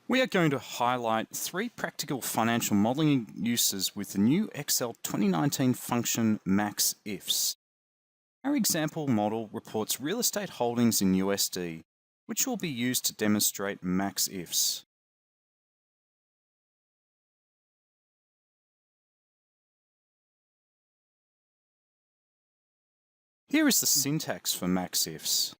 We are going to highlight 3 practical financial modelling uses with the new Excel 2019 function MAXIFS. Our example model reports real estate holdings in USD, which will be used to demonstrate MAXIFS. Here is the syntax for MAXIFS.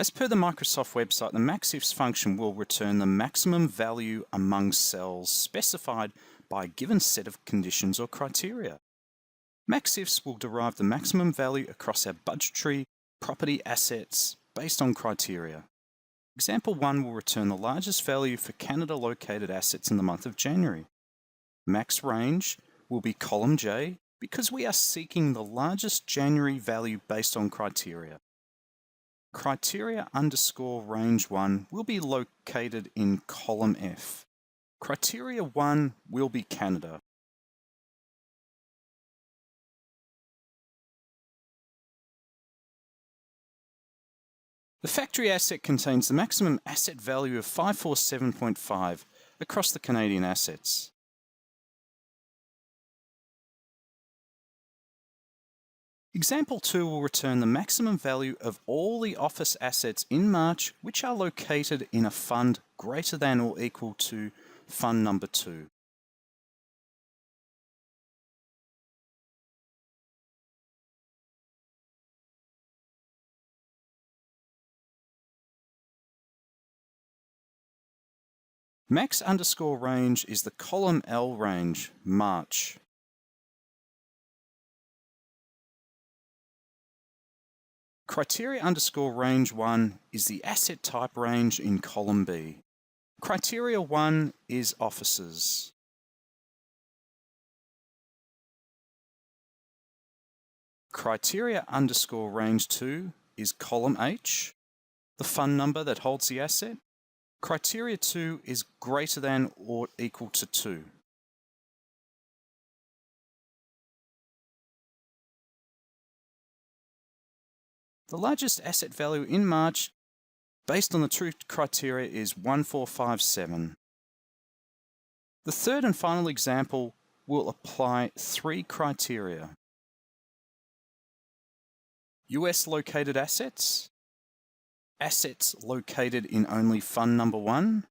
As per the Microsoft website, the MAXIFS function will return the maximum value among cells specified by a given set of conditions or criteria. MAXIFS will derive the maximum value across our budgetary property assets based on criteria. Example 1 will return the largest value for Canada located assets in the month of January. Max range will be column J because we are seeking the largest January value based on criteria. Criteria underscore range 1 will be located in column F. Criteria 1 will be Canada. The factory asset contains the maximum asset value of 547.5 across the Canadian assets. Example 2 will return the maximum value of all the office assets in March which are located in a fund greater than or equal to fund number 2. Max underscore range is the column L range, March. Criteria underscore range 1 is the asset type range in column B. Criteria 1 is offices. Criteria underscore range 2 is column H, the fund number that holds the asset. Criteria 2 is greater than or equal to 2. The largest asset value in March, based on the true criteria, is 1457. The third and final example will apply 3 criteria. US located assets, assets located in only fund number 1,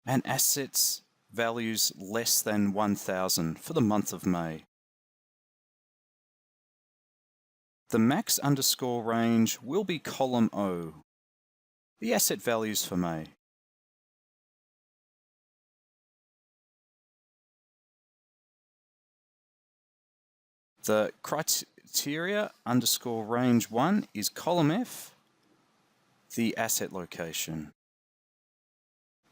and assets values less than 1,000 for the month of May. The max underscore range will be column O, the asset values for May. The criteria underscore range 1 is column F, the asset location.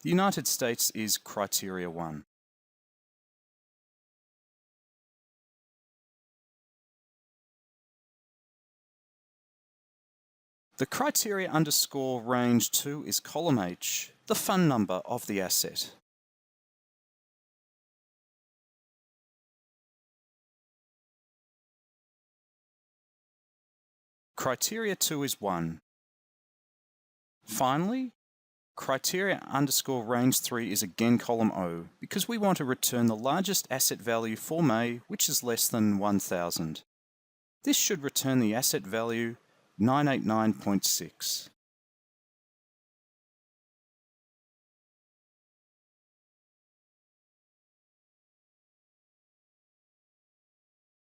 The United States is criteria 1. The criteria underscore range 2 is column H, the fund number of the asset. Criteria 2 is 1. Finally, criteria underscore range 3 is again column O because we want to return the largest asset value for May, which is less than 1,000. This should return the asset value 989.6.